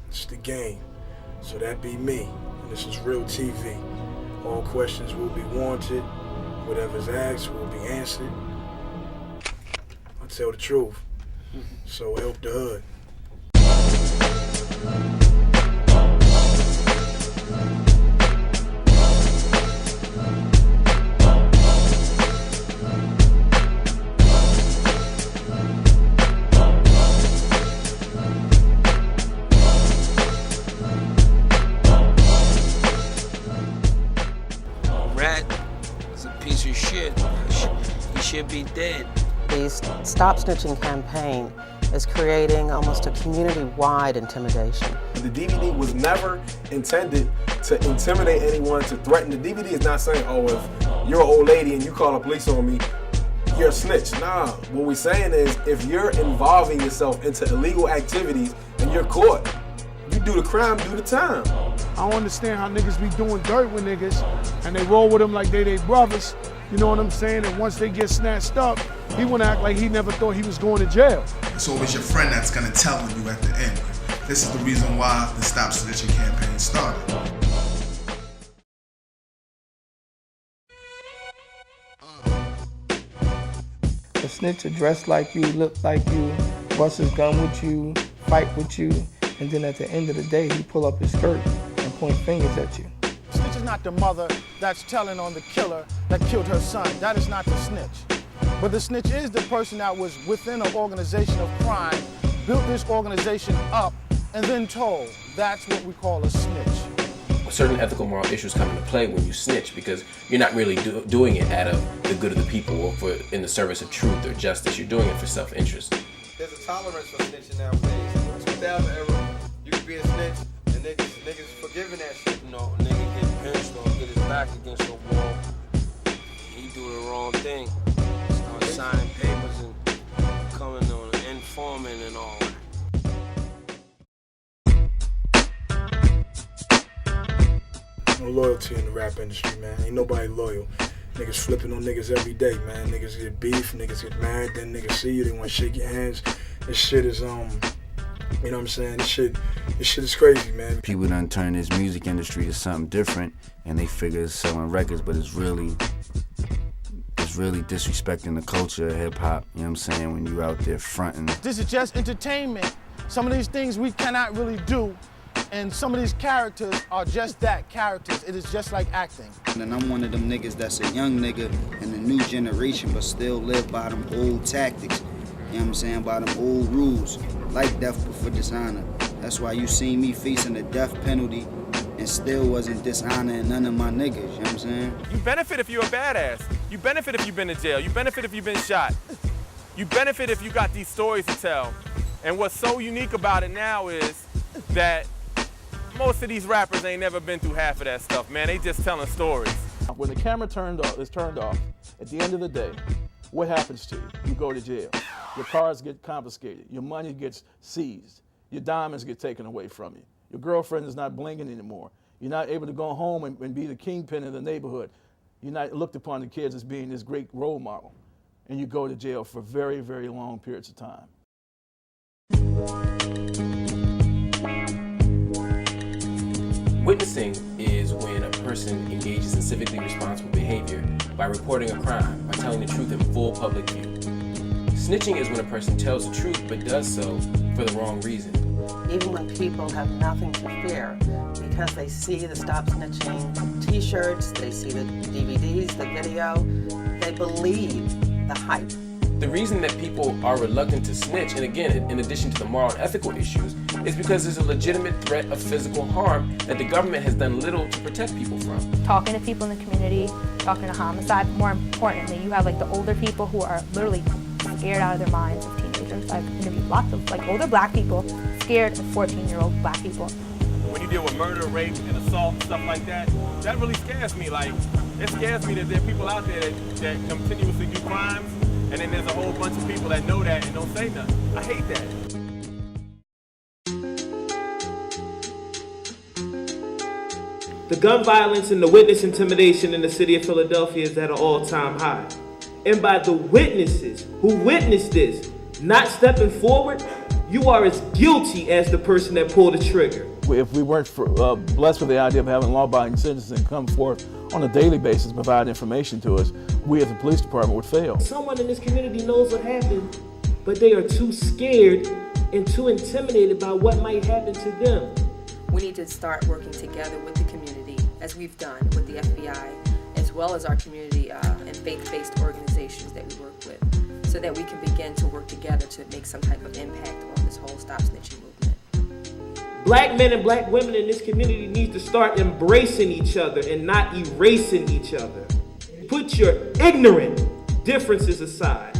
It's the game. So that be me. And this is real TV. All questions will be warranted. Whatever's asked will be answered. I tell the truth. So help the hood. Should be dead. The Stop Snitching campaign is creating almost a community-wide intimidation. The DVD was never intended to intimidate anyone, to threaten. The DVD is not saying, oh, if you're an old lady and you call the police on me, you're a snitch. Nah, what we're saying is if you're involving yourself into illegal activities and you're caught, you do the crime, do the time. I don't understand how niggas be doing dirt with niggas and they roll with them like they brothers. You know what I'm saying? And once they get snatched up, he wanna act like he never thought he was going to jail. It's always your friend that's gonna tell on you at the end. This is the reason why the Stop Snitching campaign started. A snitch will dress like you, look like you, bust his gun with you, fight with you, and then at the end of the day, he pull up his skirt and point fingers at you. Snitch is not the mother that's telling on the killer that killed her son. That is not the snitch. But the snitch is the person that was within an organization of crime, built this organization up, and then told. That's what we call a snitch. Certain ethical moral issues come into play when you snitch because you're not really doing it out of the good of the people or for in the service of truth or justice. You're doing it for self-interest. There's a tolerance for snitching nowadays. In the 2000 era, you could be a snitch and niggas forgiving that shit. You know, a nigga get pinched or get his back against the wall. He do the wrong thing. Start signing papers and coming on an informant and all that. No loyalty in the rap industry, man. Ain't nobody loyal. Niggas flipping on niggas every day, man. Niggas get beef, niggas get mad, then niggas see you, they want to shake your hands. This shit is, you know what I'm saying? This shit is crazy, man. People done turn this music industry to something different, and they figure it's selling records, but it's really disrespecting the culture of hip-hop, you know what I'm saying, when you out there fronting. This is just entertainment. Some of these things we cannot really do, and some of these characters are just that, characters. It is just like acting. And I'm one of them niggas that's a young nigga in the new generation, but still live by them old tactics, you know what I'm saying, by them old rules, like death before dishonor. That's why you seen me facing the death penalty and still wasn't dishonoring none of my niggas, you know what I'm saying? You benefit if you're a badass. You benefit if you've been to jail. You benefit if you've been shot. You benefit if you got these stories to tell. And what's so unique about it now is that most of these rappers ain't never been through half of that stuff, man. They just telling stories. When the camera is turned off, at the end of the day, what happens to you? You go to jail. Your cars get confiscated. Your money gets seized. Your diamonds get taken away from you. Your girlfriend is not blinking anymore. You're not able to go home and be the kingpin in the neighborhood. You're not looked upon the kids as being this great role model. And you go to jail for very, very long periods of time. Witnessing is when a person engages in civically responsible behavior by reporting a crime, by telling the truth in full public view. Snitching is when a person tells the truth but does so for the wrong reason. Even when people have nothing to fear because they see the Stop Snitching t-shirts, they see the DVDs, the video, they believe the hype. The reason that people are reluctant to snitch, and again, in addition to the moral and ethical issues, is because there's a legitimate threat of physical harm that the government has done little to protect people from. Talking to people in the community, talking to homicide, more importantly, you have like the older people who are literally scared out of their minds of teenagers. I've interviewed lots of like older black people scared of 14-year-old black people. When you deal with murder, rape, and assault and stuff like that, that really scares me. Like, it scares me that there are people out there that continuously do crimes, and then there's a whole bunch of people that know that and don't say nothing. I hate that. The gun violence and the witness intimidation in the city of Philadelphia is at an all-time high. And by the witnesses who witnessed this not stepping forward, you are as guilty as the person that pulled the trigger. If we weren't blessed with the idea of having law-abiding citizens come forth on a daily basis and provide information to us, we as the police department would fail. Someone in this community knows what happened, but they are too scared and too intimidated by what might happen to them. We need to start working together with the community, as we've done with the FBI, as well as our community and faith-based organizations that we work with, so that we can begin to work together to make some type of impact on this whole Stop Snitching movement. Black men and black women in this community need to start embracing each other and not erasing each other. Put your ignorant differences aside